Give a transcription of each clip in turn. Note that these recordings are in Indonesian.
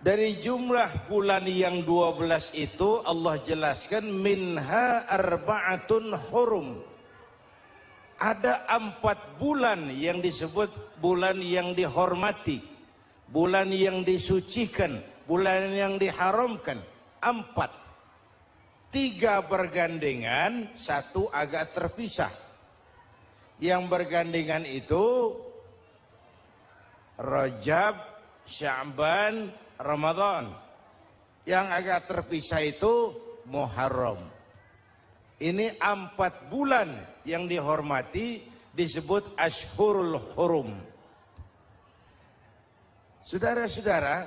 Dari jumlah bulan yang 12 itu Allah jelaskan minha arba'atun hurum. Ada 4 bulan yang disebut bulan yang dihormati, bulan yang disucikan, bulan yang diharamkan. 4. 3 bergandengan, 1 agak terpisah. Yang bergandengan itu Rajab, Sya'ban, Ramadan. Yang agak terpisah itu Muharram. Ini 4 bulan yang dihormati disebut Ashhurul Hurum. Saudara-saudara,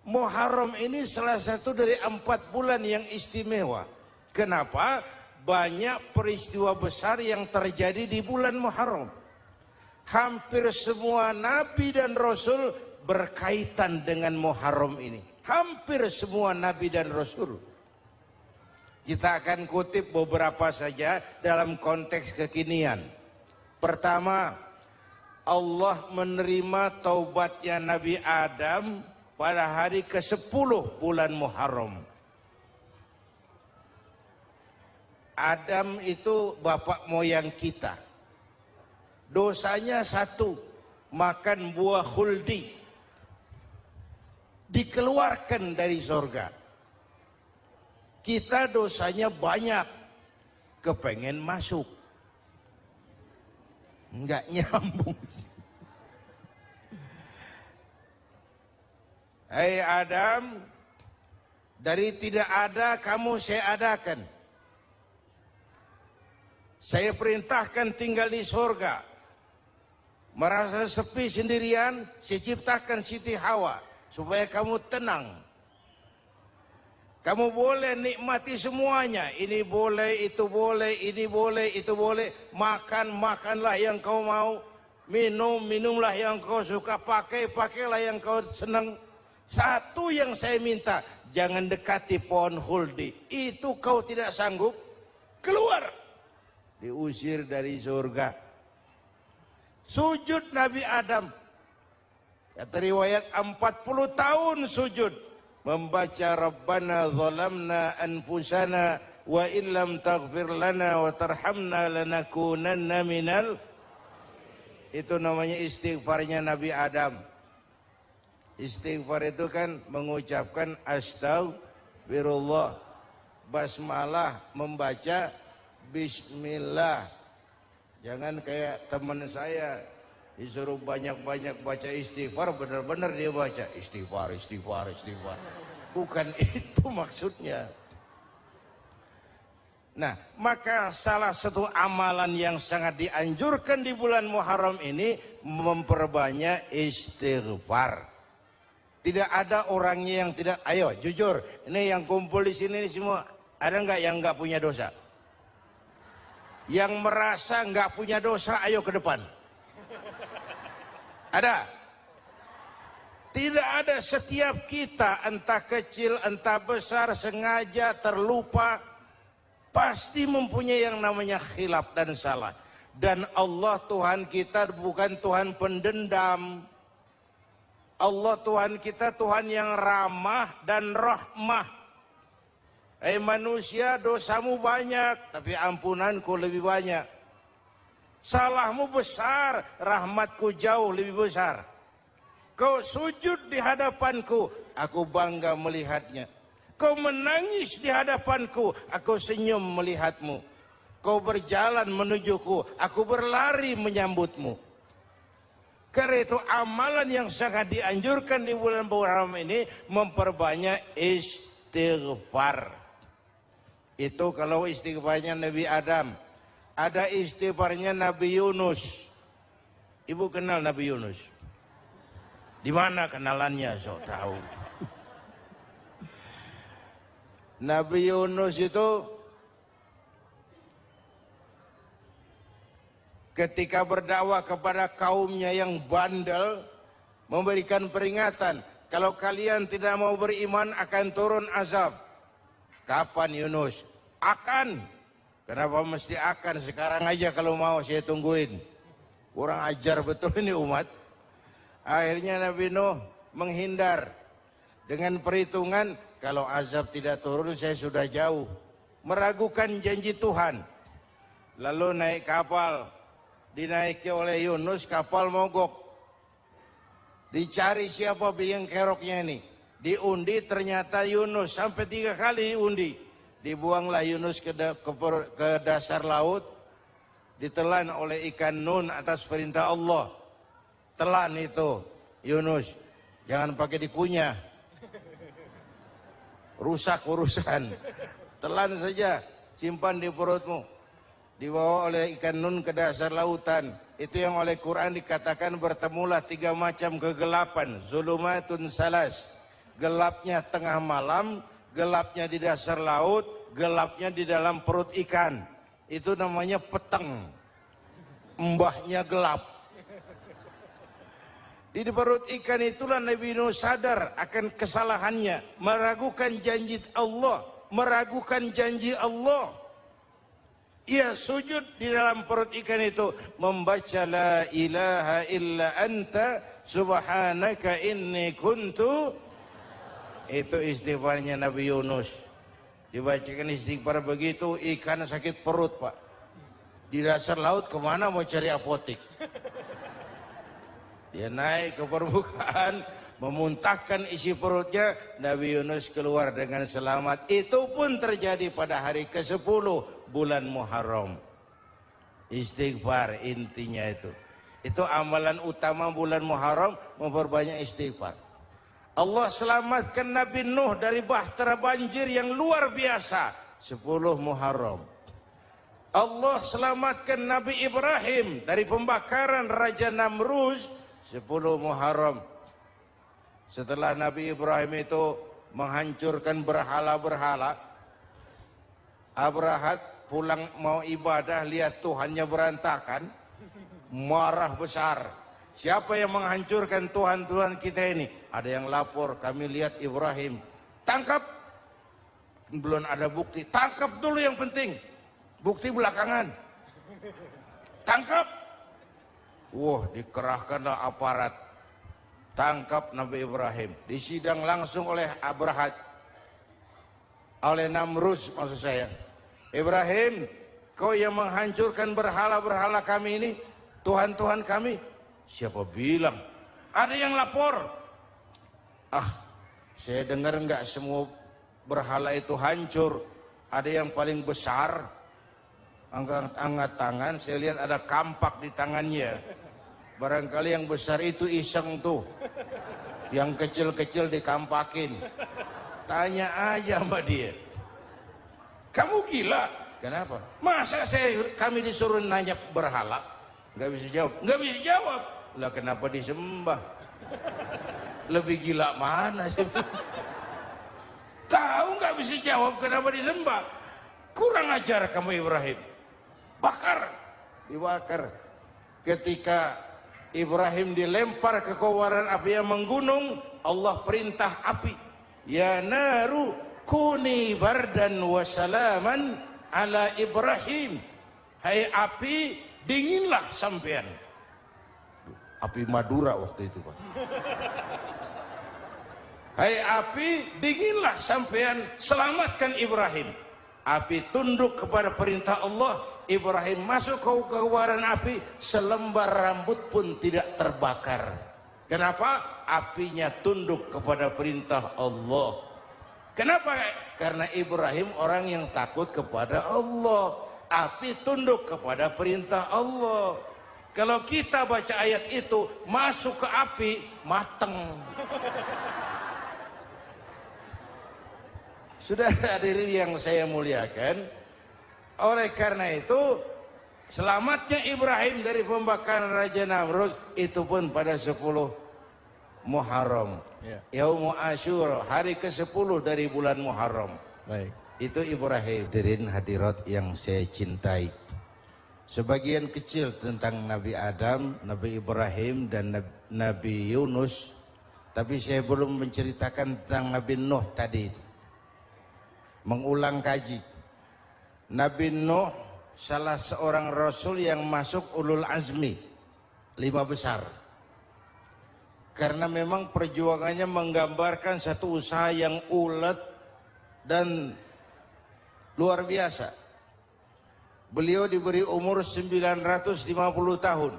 Muharram ini salah satu dari 4 bulan yang istimewa. Kenapa? Banyak peristiwa besar yang terjadi di bulan Muharram. Hampir semua nabi dan rasul berkaitan dengan Muharram ini. Hampir semua nabi dan rasul. Kita akan kutip beberapa saja dalam konteks kekinian. Pertama, Allah menerima taubatnya Nabi Adam pada hari ke-10 bulan Muharram. Adam itu bapak moyang kita. Dosanya 1, makan buah khuldi. Dikeluarkan dari surga. Kita dosanya banyak, kepengen masuk, nggak nyambung. Hai Adam, dari tidak ada kamu saya adakan. Saya perintahkan tinggal di surga. Merasa sepi sendirian, saya ciptakan Siti Hawa supaya kamu tenang. Kamu boleh nikmati semuanya. Ini boleh, itu boleh, ini boleh, itu boleh. Makan, makanlah yang kau mau. Minum, minumlah yang kau suka. Pakai, pakailah yang kau senang. Satu yang saya minta, jangan dekati pohon khuldi. Itu kau tidak sanggup, keluar. Diusir dari surga. Sujud Nabi Adam. Kata riwayat 40 tahun sujud. Membaca Rabbana zalamna anfusana wa illam taghfir lana wa tarhamna lanakunanna minal. Itu namanya istighfarnya Nabi Adam. Istighfar itu kan mengucapkan astagfirullah. Basmalah membaca bismillah. Jangan kayak teman saya disuruh banyak-banyak baca istighfar, benar-benar dia baca istighfar, istighfar, istighfar. Bukan itu maksudnya. Nah, maka salah satu amalan yang sangat dianjurkan di bulan Muharram ini memperbanyak istighfar. Tidak ada orangnya yang tidak, ayo jujur, ini yang kumpul di sini semua, ada nggak yang nggak punya dosa? Yang merasa nggak punya dosa, ayo ke depan. Ada? Tidak ada. Setiap kita, entah kecil, entah besar, sengaja, terlupa, pasti mempunyai yang namanya khilaf dan salah. Dan Allah Tuhan kita bukan Tuhan pendendam. Allah Tuhan kita Tuhan yang ramah dan rahmah. Manusia, dosamu banyak, tapi ampunanku lebih banyak. Salahmu besar, rahmatku jauh lebih besar. Kau sujud di hadapanku, aku bangga melihatnya. Kau menangis di hadapanku, aku senyum melihatmu. Kau berjalan menujuku, aku berlari menyambutmu. Karena itu amalan yang sangat dianjurkan di bulan Muharram ini memperbanyak istighfar. Itu kalau istighfarnya Nabi Adam. Ada istighfarnya Nabi Yunus. Ibu kenal Nabi Yunus? Di mana kenalannya? So tahu. Nabi Yunus itu ketika berdakwah kepada kaumnya yang bandel, memberikan peringatan, kalau kalian tidak mau beriman akan turun azab. Kapan Yunus? Akan. Kenapa mesti akan? Sekarang aja kalau mau saya tungguin. Kurang ajar betul ini umat. Akhirnya Nabi Nuh menghindar. dengan perhitungan kalau azab tidak turun saya sudah jauh, meragukan janji Tuhan. Lalu naik kapal, dinaiki oleh Yunus, kapal mogok. Dicari siapa biang keroknya ini, diundi ternyata Yunus, sampai 3 kali diundi. Dibuanglah Yunus ke dasar laut, ditelan oleh ikan Nun atas perintah Allah. Telan itu Yunus, jangan pakai dikunyah, rusak urusan. Telan saja, simpan di perutmu. Dibawa oleh ikan Nun ke dasar lautan. Itu yang oleh Quran dikatakan bertemulah 3 macam kegelapan. Zulumatun salas, gelapnya tengah malam, gelapnya di dasar laut, gelapnya di dalam perut ikan. Itu namanya peteng, mbahnya gelap. Di perut ikan itulah Nabi Nuh sadar akan kesalahannya, meragukan janji Allah, meragukan janji Allah. Ia sujud di dalam perut ikan itu, membaca la ilaha illa anta subhanaka inni kuntu. Itu istighfarnya Nabi Yunus. Dibacakan istighfar begitu, ikan sakit perut, Pak. Di dasar laut kemana mau cari apotik? Dia naik ke permukaan, memuntahkan isi perutnya, Nabi Yunus keluar dengan selamat. Itu pun terjadi pada hari ke-10 bulan Muharram. Istighfar intinya itu. Itu amalan utama bulan Muharram, memperbanyak istighfar. Allah selamatkan Nabi Nuh dari bahtera banjir yang luar biasa 10 Muharram. Allah selamatkan Nabi Ibrahim dari pembakaran Raja Namrus 10 Muharram. Setelah Nabi Ibrahim itu menghancurkan berhala-berhala, Abrahat pulang mau ibadah, lihat Tuhannya berantakan, marah besar. Siapa yang menghancurkan Tuhan-Tuhan kita ini? Ada yang lapor, kami lihat Ibrahim. Tangkap. Belum ada bukti, tangkap dulu yang penting. Bukti belakangan. Tangkap. Wah, dikerahkanlah aparat. Tangkap Nabi Ibrahim. Disidang langsung oleh Abrahat, oleh Namrus maksud saya. Ibrahim, kau yang menghancurkan berhala-berhala kami ini, Tuhan-Tuhan kami. Siapa bilang? Ada yang lapor. Saya dengar enggak semua berhala itu hancur. Ada yang paling besar, angkat tangan, saya lihat ada kampak di tangannya. Barangkali yang besar itu iseng tuh, yang kecil-kecil dikampakin. Tanya aja sama dia, kamu gila? Kenapa? Masa kami disuruh nanya berhala? Nggak bisa jawab. Nggak bisa jawab. Lah kenapa disembah? Lebih gila mana sih? Tahu nggak bisa jawab kenapa disembah? Kurang ajar kamu Ibrahim. Bakar, dibakar. Ketika Ibrahim dilempar ke kobaran api yang menggunung, Allah perintah api, ya naru kuni bardan wa salaman ala Ibrahim. Hai api, dinginlah sampean. Api Madura waktu itu, Pak. Hai api, dinginlah sampean, selamatkan Ibrahim. Api tunduk kepada perintah Allah. Ibrahim masuk ke kobaran api, selembar rambut pun tidak terbakar. Kenapa? Apinya tunduk kepada perintah Allah. Kenapa? Karena Ibrahim orang yang takut kepada Allah. Api tunduk kepada perintah Allah. Kalau kita baca ayat itu, masuk ke api, mateng. Sudah hadirin yang saya muliakan, oleh karena itu selamatnya Ibrahim dari pembakaran Raja Namrus itu pun pada 10 Muharram. Yaumul Asyura, hari ke-10 dari bulan Muharram. Baik. Itu Ibrahim. Hadirin hadirat yang saya cintai, sebagian kecil tentang Nabi Adam, Nabi Ibrahim dan Nabi Yunus, tapi saya belum menceritakan tentang Nabi Nuh tadi. Mengulang kaji. Nabi Nuh salah seorang rasul yang masuk ulul azmi 5 besar. karena memang perjuangannya menggambarkan satu usaha yang ulet dan luar biasa. Beliau diberi umur 950 tahun,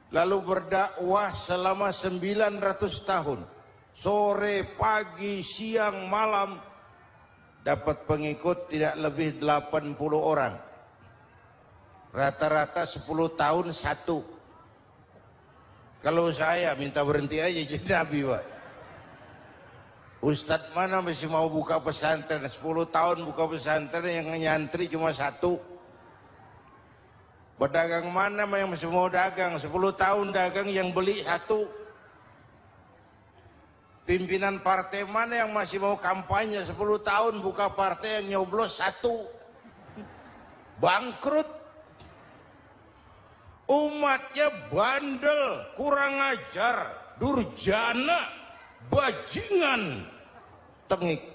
lalu berdakwah selama 900 tahun, sore, pagi, siang, malam, dapat pengikut tidak lebih 80 orang. Rata-rata 10 tahun satu. Kalau saya minta berhenti aja jadi nabi, Pak. Ustadz mana masih mau buka pesantren? 10 tahun buka pesantren, yang nyantri cuma satu. Pedagang mana yang masih mau dagang? 10 tahun dagang, yang beli satu. Pimpinan partai mana yang masih mau kampanye? 10 tahun buka partai, yang nyoblos satu. Bangkrut. Umatnya bandel, kurang ajar, durjana, bajingan, tengik.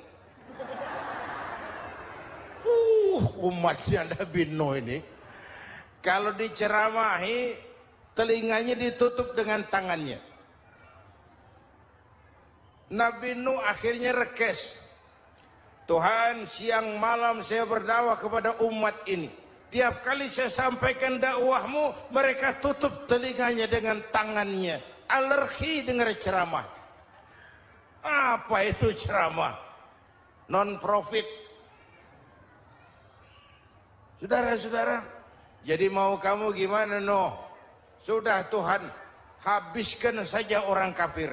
Umatnya Nabi Nuh ini, kalau diceramahi, telinganya ditutup dengan tangannya. Nabi Nuh akhirnya rekes. Tuhan, siang malam saya berdakwah kepada umat ini. Tiap kali saya sampaikan dakwahmu, mereka tutup telinganya dengan tangannya. Alergi dengar ceramah. Apa itu ceramah? Non-profit. Saudara-saudara, jadi mau kamu gimana, Nuh? Sudah Tuhan, habiskan saja orang kafir.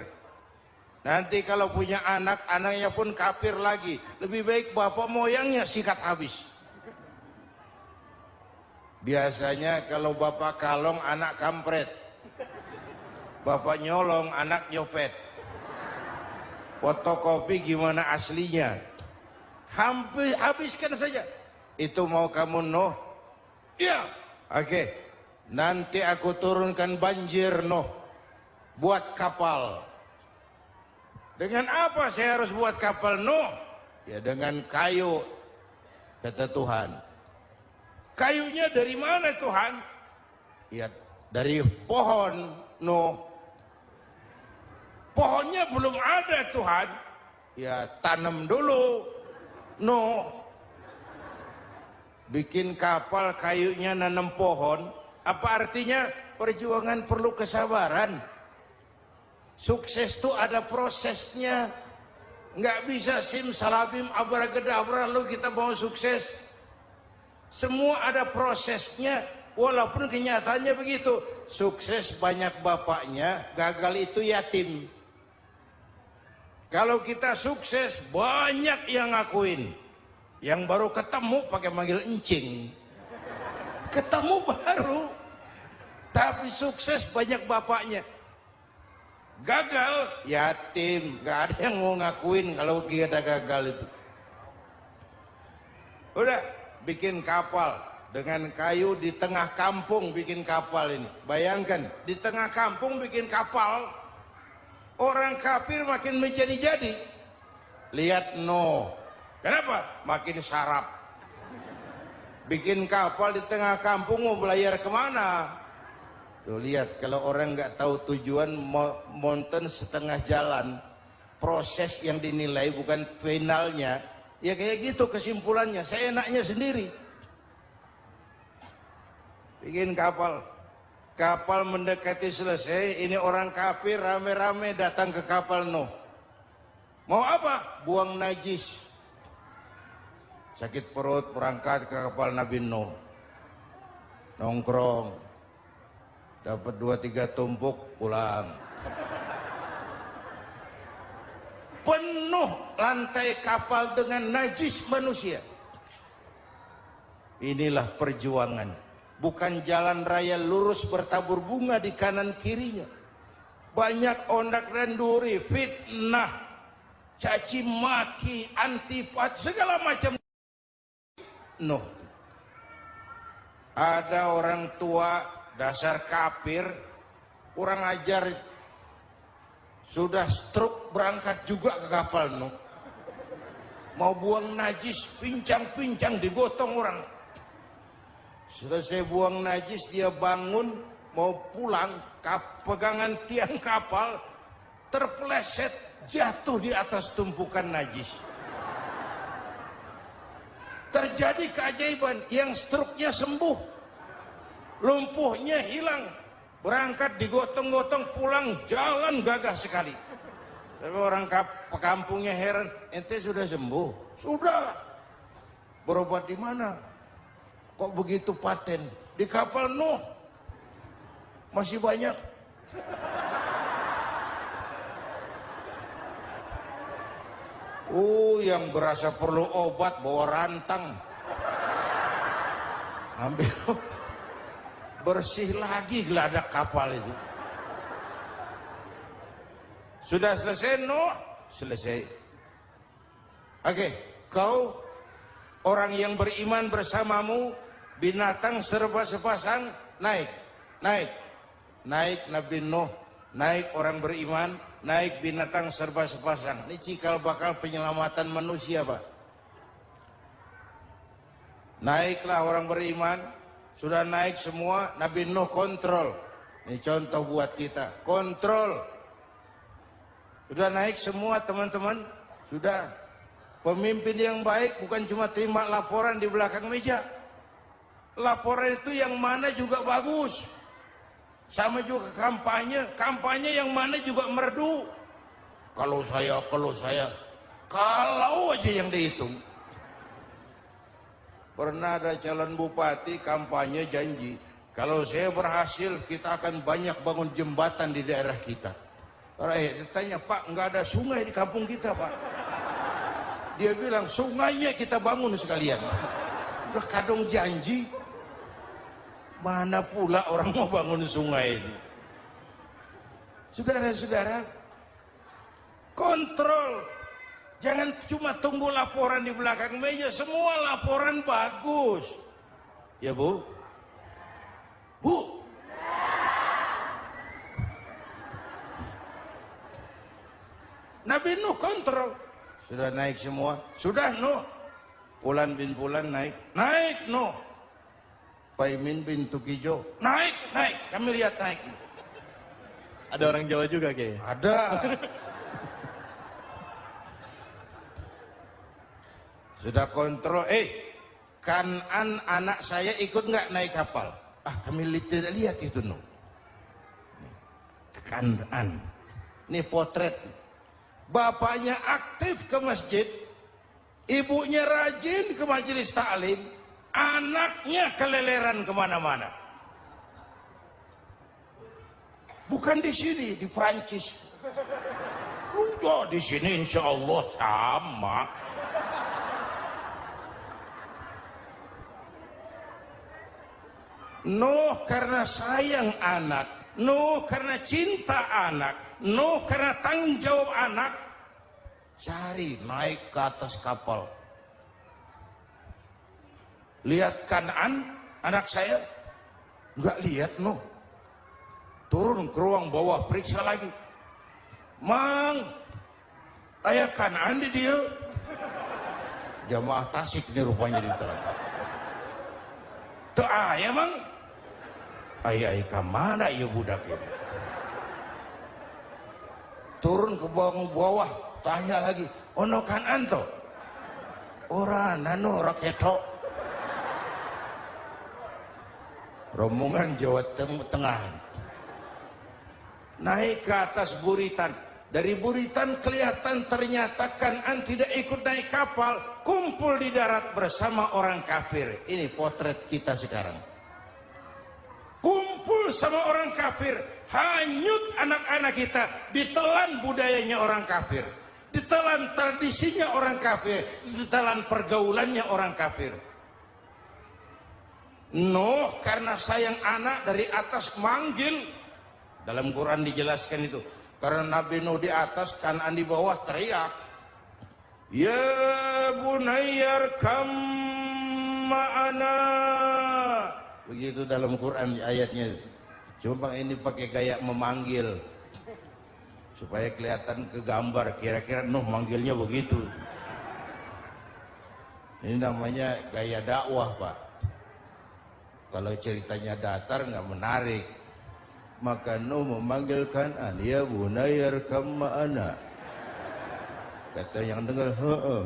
Nanti kalau punya anak, anaknya pun kafir lagi. Lebih baik bapak moyangnya sikat habis. Biasanya kalau bapak kalong, anak kampret. Bapak nyolong, anak nyopet. Fotokopi gimana aslinya? Hampir habiskan saja. Itu mau kamu, Nuh? Iya. Oke. Nanti aku turunkan banjir, Nuh. Buat kapal. Dengan apa saya harus buat kapal, Nuh? Ya dengan kayu, kata Tuhan. Kayunya dari mana, Tuhan? Ya dari pohon, Nuh. Pohonnya belum ada, Tuhan. Ya tanam dulu, Nuh. Bikin kapal, kayunya nanam pohon. Apa artinya? Perjuangan perlu kesabaran. Sukses itu ada prosesnya. Nggak bisa simsalabim abracadabra lalu kita mau sukses. Semua ada prosesnya. Walaupun kenyataannya begitu. Sukses banyak bapaknya, gagal itu yatim. Kalau kita sukses banyak yang ngakuin. Yang baru ketemu pakai manggil encing. Ketemu baru. Tapi sukses banyak bapaknya. Gagal yatim, gak ada yang mau ngakuin kalau kita gagal itu. Udah bikin kapal dengan kayu di tengah kampung, bikin kapal ini. Bayangkan di tengah kampung bikin kapal, orang kafir makin menjadi-jadi. Lihat Nuh, kenapa? Makin sarap. Bikin kapal di tengah kampung, mau belayar kemana? Tuh lihat, kalau orang nggak tahu tujuan, mountain setengah jalan, proses yang dinilai bukan finalnya, ya kayak gitu kesimpulannya. Saya enaknya sendiri. Bikin kapal, kapal mendekati selesai, ini orang kafir rame-rame datang ke kapal Nuh. Mau apa? Buang najis. Sakit perut, berangkat ke kapal Nabi Nuh. Nongkrong. Dapat 2-3 tumpuk, pulang. Penuh lantai kapal dengan najis manusia. Inilah perjuangan. Bukan jalan raya lurus bertabur bunga di kanan kirinya. Banyak ondak dan duri, fitnah, caci maki, antipat, segala macam. Nuh. Ada orang tua dasar kafir, kurang ajar, sudah stroke berangkat juga ke kapal Nuh. Mau buang najis, pincang-pincang digotong orang. Selesai buang najis, dia bangun, mau pulang, pegangan tiang kapal terpeleset jatuh di atas tumpukan najis. Terjadi keajaiban, yang struknya sembuh, lumpuhnya hilang, berangkat digotong-gotong pulang, jalan gagah sekali. Tapi orang kampungnya heran, ente sudah sembuh? Sudah. Berobat di mana? Kok begitu paten? Di kapal Nuh. Masih banyak. Yang berasa perlu obat bawa rantang. Ambil bersih lagi geladak kapal itu. Sudah selesai Nuh? Selesai. Oke, kau orang yang beriman bersamamu, binatang serba sepasang, naik. Naik Nabi Nuh, naik orang beriman, naik binatang serba sepasang. Ini cikal bakal penyelamatan manusia, Pak. Naiklah orang beriman, sudah naik semua, Nabi Nuh kontrol. Ini contoh buat kita, kontrol. Sudah naik semua teman-teman, sudah. Pemimpin yang baik bukan cuma terima laporan di belakang meja. Laporan itu yang mana juga bagus. Sama juga kampanye yang mana juga merdu. Kalau aja yang dihitung. Pernah ada calon bupati kampanye janji, kalau saya berhasil kita akan banyak bangun jembatan di daerah kita. Rakyat ditanya, Pak, nggak ada sungai di kampung kita, Pak. Dia bilang, sungainya kita bangun sekalian. Udah kadung janji, mana pula orang mau bangun sungai ini. Saudara-saudara, kontrol. Jangan cuma tunggu laporan di belakang meja, semua laporan bagus. Ya Bu? Bu? Nabi Nuh kontrol. Sudah naik semua? Sudah Nuh. Pulan bin Pulan naik. Naik Nuh. Paimin bin Tukijo. Naik. Kami lihat naik. Ada orang Jawa juga kayaknya. Ada. Sudah kontrol. Kanan anak saya ikut nggak naik kapal? Kami tidak lihat itu Nuh. Kanan. Ini potret. Bapaknya aktif ke masjid, ibunya rajin ke majelis taklim, anaknya keleleran kemana-mana. Bukan di sini, di Prancis. Udah di sini insya Allah sama. Nuh karena sayang anak, Nuh karena cinta anak, Nuh karena tanggung jawab anak, cari naik ke atas kapal. Lihat Kan'an, anak saya, nggak lihat Nuh. Turun ke ruang bawah, periksa lagi. Mang, ayah Kan'an di dia. Jamaah Tasik ini rupanya di dalam. Tuh ayah Mang. Ayah kemana ya budak ini? Turun ke bawah, tanya lagi, ono Kan'an to? Ora nano raketo. Rombongan Jawa Tengah. Naik ke atas buritan. Dari buritan kelihatan ternyata Kan'an tidak ikut naik kapal, kumpul di darat bersama orang kafir. Ini potret kita sekarang. Kumpul sama orang kafir, hanyut anak-anak kita, ditelan budayanya orang kafir, ditelan tradisinya orang kafir, ditelan pergaulannya orang kafir. Nuh karena sayang anak dari atas manggil. Dalam Quran dijelaskan itu. Karena Nabi Nuh di atas, Kan'an di bawah, teriak, ya bunayyar kam ma'ana. Begitu dalam Quran ayatnya. Cuma ini pakai gaya memanggil supaya kelihatan ke gambar, kira-kira Nuh manggilnya begitu. Ini namanya gaya dakwah, Pak. Kalau ceritanya datar nggak menarik. Maka Nuh memanggil Kan'an, ya bunayya arkam ma'ana. Kata yang dengar, heeh.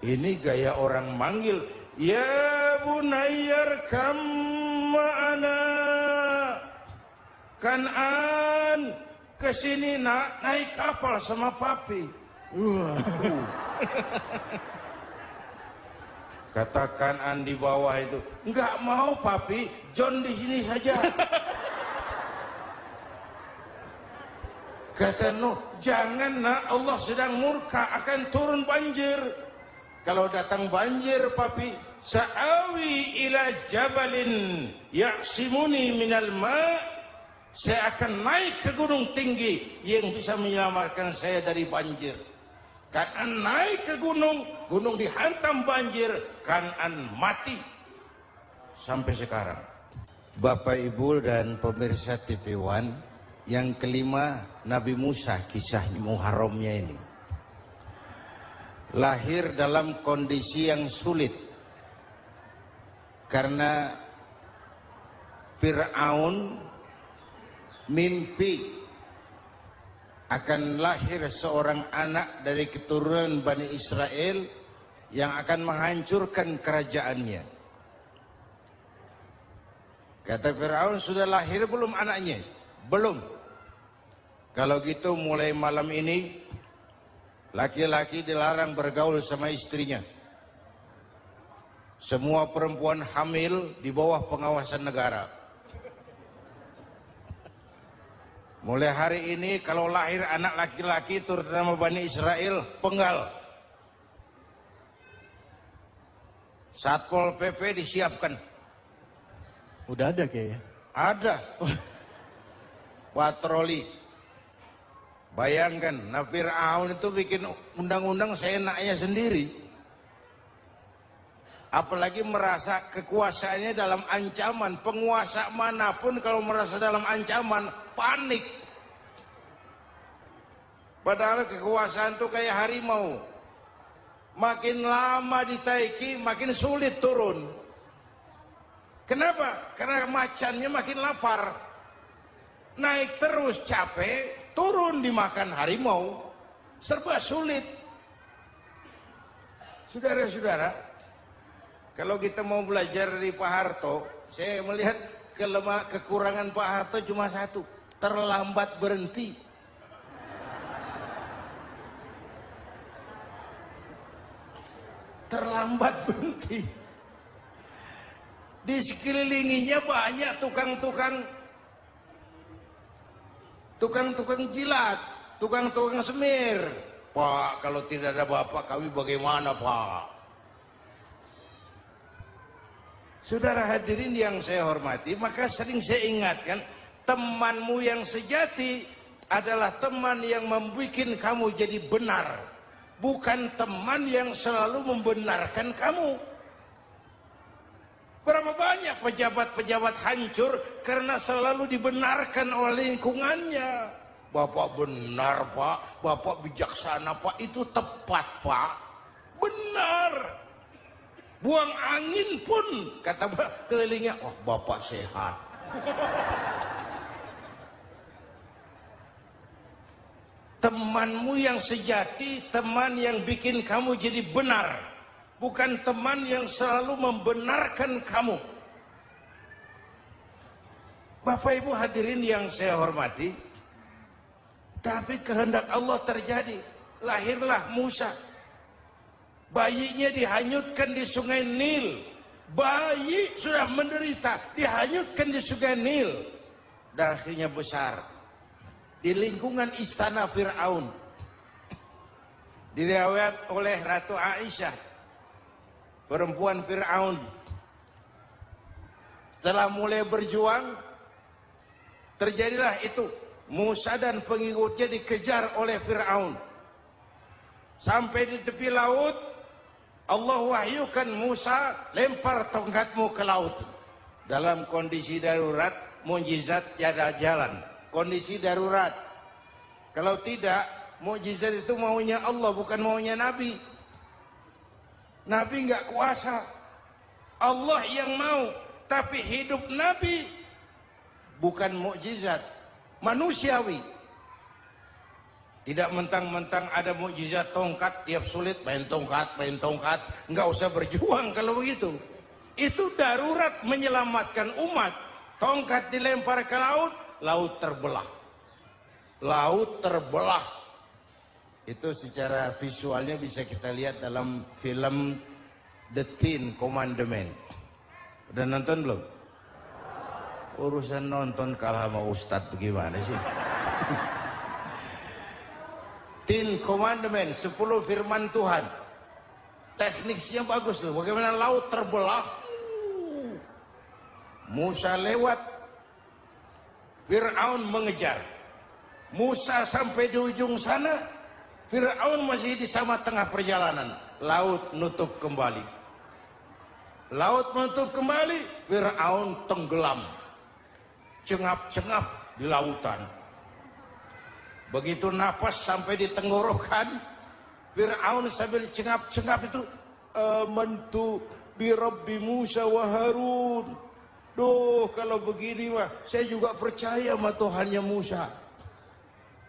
Ini gaya orang manggil, ya bunayya arkam ma'ana. Kan'an, kesini nak, naik kapal sama papi. Kata Kan'an di bawah itu, enggak mau papi, John di sini saja. Kata Nuh, jangan nak, Allah sedang murka, akan turun banjir. Kalau datang banjir papi, sa'awi ila jabalin ya'simuni minal ma'. Saya akan naik ke gunung tinggi yang bisa menyelamatkan saya dari banjir. Kan'an naik ke gunung, gunung dihantam banjir, Kan'an mati. Sampai sekarang. Bapak Ibu dan pemirsa TV One, yang kelima Nabi Musa, kisah Muharramnya ini. Lahir dalam kondisi yang sulit. Karena Fir'aun mimpi akan lahir seorang anak dari keturunan Bani Israel yang akan menghancurkan kerajaannya. Kata Fir'aun, sudah lahir belum anaknya? Belum. Kalau gitu mulai malam ini laki-laki dilarang bergaul sama istrinya. Semua perempuan hamil di bawah pengawasan negara. Mulai hari ini kalau lahir anak laki-laki terutama Bani Israel, penggal. Satpol PP disiapkan. Udah ada kayaknya. Ada. Patroli. Bayangkan, nah Fir'aun itu bikin undang-undang seenaknya sendiri. Apalagi merasa kekuasaannya dalam ancaman. Penguasa manapun kalau merasa dalam ancaman, panik. Padahal kekuasaan itu kayak harimau. Makin lama ditaiki, makin sulit turun. Kenapa? Karena macannya makin lapar. Naik terus capek, turun dimakan harimau. Serba sulit. Saudara-saudara, kalau kita mau belajar dari Pak Harto, saya melihat kekurangan Pak Harto cuma satu, terlambat berhenti. Terlambat berhenti. Di sekelilinginya banyak tukang jilat, tukang semir. Pak, kalau tidak ada bapak kami bagaimana, Pak? Saudara hadirin yang saya hormati, maka sering saya ingatkan, temanmu yang sejati adalah teman yang membuat kamu jadi benar, bukan teman yang selalu membenarkan kamu. Berapa banyak pejabat-pejabat hancur karena selalu dibenarkan oleh lingkungannya. Bapak benar, Pak. Bapak bijaksana, Pak. Itu tepat, Pak. Benar. Buang angin pun, kata kelilingnya, oh Bapak sehat. Temanmu yang sejati, teman yang bikin kamu jadi benar, bukan teman yang selalu membenarkan kamu. Bapak Ibu hadirin yang saya hormati, tapi kehendak Allah terjadi. Lahirlah Musa. Bayinya dihanyutkan di sungai Nil. Bayi sudah menderita, dihanyutkan di sungai Nil. Dan akhirnya besar di lingkungan istana Fir'aun. Diriwayat oleh Ratu Aisyah, perempuan Fir'aun. Setelah mulai berjuang, terjadilah itu. Musa dan pengikutnya dikejar oleh Fir'aun. Sampai di tepi laut, Allah wahyukan Musa, lempar tongkatmu ke laut. Dalam kondisi darurat, mukjizat tiada jalan. Kondisi darurat. Kalau tidak, mukjizat itu maunya Allah, bukan maunya Nabi. Nabi nggak kuasa. Allah yang mau. Tapi hidup Nabi bukan mukjizat, manusiawi. Tidak mentang-mentang ada mukjizat tongkat, tiap sulit main tongkat, nggak usah berjuang kalau begitu. Itu darurat menyelamatkan umat. Tongkat dilempar ke laut, laut terbelah. Laut terbelah. Itu secara visualnya bisa kita lihat dalam film The Ten Commandments. Udah nonton belum? Urusan nonton kalah sama Ustadz bagaimana sih? Ten Commandments, 10 firman Tuhan. Tekniknya bagus tuh. Bagaimana laut terbelah. Musa lewat. Fir'aun mengejar. Musa sampai di ujung sana. Fir'aun masih di sama tengah perjalanan. Laut nutup kembali. Laut menutup kembali, Fir'aun tenggelam. Cengap-cengap di lautan. Begitu napas sampai di tenggorokan, Fir'aun sambil cengap-cengap itu, amantu bi Rabbi Musa wa Harun. Duh, kalau begini mah, saya juga percaya sama Tuhannya Musa.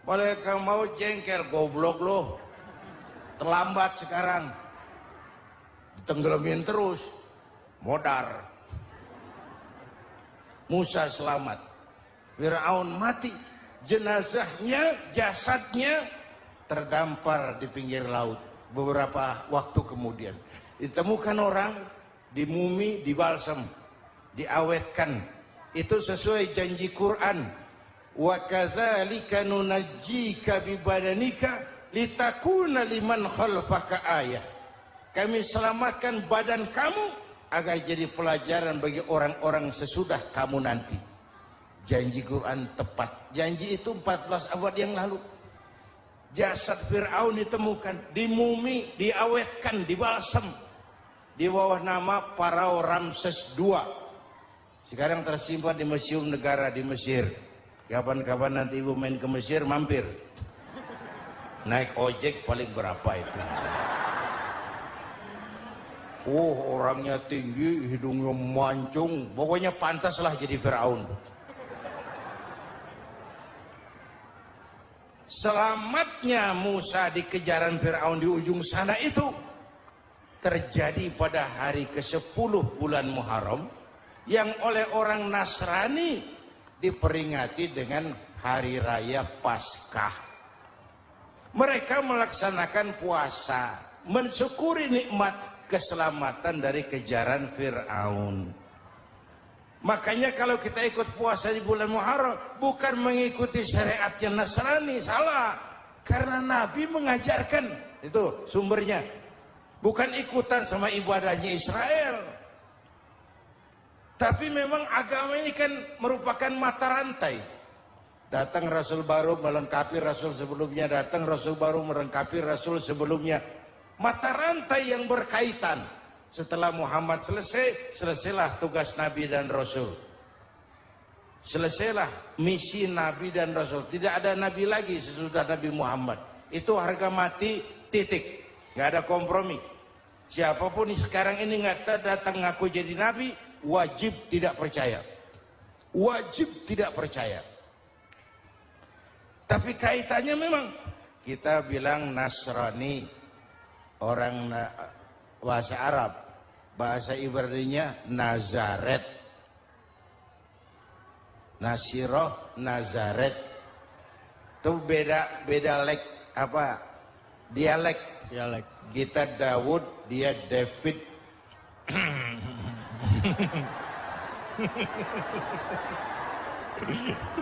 Mereka mau jengkel, goblok loh. Terlambat sekarang. Tenggelamin terus. Modar. Musa selamat. Fir'aun mati. Jenazahnya, jasadnya terdampar di pinggir laut. Beberapa waktu kemudian ditemukan orang, dimumi, dibalsam, diawetkan. Itu sesuai janji Quran. Wa kadzalika nunajjika bi badanika litakuna liman khalfaka ayah. Kami selamatkan badan kamu agar jadi pelajaran bagi orang-orang sesudah kamu nanti. Janji Quran tepat. Janji itu 14 abad yang lalu. Jasad Fir'aun ditemukan, dimumi, diawetkan, dibalsam di bawah nama Pharao Ramses II. Sekarang tersimpan di Museum Negara di Mesir. Kapan-kapan nanti ibu main ke Mesir, mampir. Naik ojek paling berapa itu? Oh, orangnya tinggi, hidungnya mancung, pokoknya pantaslah jadi Firaun. Selamatnya Musa di kejaran Firaun di ujung sana itu terjadi pada hari ke-10 bulan Muharram, yang oleh orang Nasrani diperingati dengan hari raya Paskah. Mereka melaksanakan puasa, mensyukuri nikmat keselamatan dari kejaran Fir'aun. Makanya kalau kita ikut puasa di bulan Muharram, bukan mengikuti syariatnya Nasrani, salah. Karena Nabi mengajarkan, itu sumbernya. Bukan ikutan sama ibadahnya Israel. Tapi memang agama ini kan merupakan mata rantai. Datang Rasul baru melengkapi Rasul sebelumnya, datang Rasul baru melengkapi Rasul sebelumnya. Mata rantai yang berkaitan. Setelah Muhammad selesai, selesailah tugas Nabi dan Rasul. Selesailah misi Nabi dan Rasul. Tidak ada Nabi lagi sesudah Nabi Muhammad. Itu harga mati, titik. Nggak ada kompromi. Siapapun sekarang ini nggak datang ngaku jadi Nabi, wajib tidak percaya. Wajib tidak percaya. Tapi kaitannya memang, kita bilang Nasrani, orang bahasa Arab, bahasa Ibraninya Nazaret, Nasiroh, Nazaret. Itu beda dialek. Kita Daud, dia David.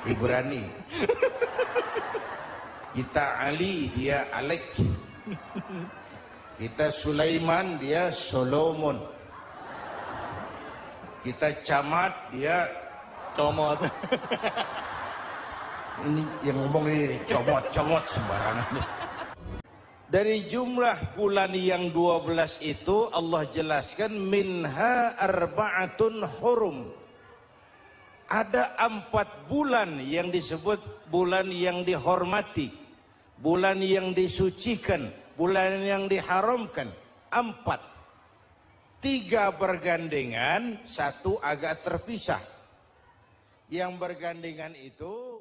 Ibrani. Kita Ali, dia Alek. Kita Sulaiman, dia Solomon. Kita Camat, dia Comot. Ini yang ngomong ini comot sembarangan. Dari jumlah bulan yang 12 itu Allah jelaskan minha arba'atun hurum. Ada 4 bulan yang disebut bulan yang dihormati, bulan yang disucikan, bulan yang diharamkan. 4. 3 bergandengan, 1 agak terpisah. Yang bergandengan itu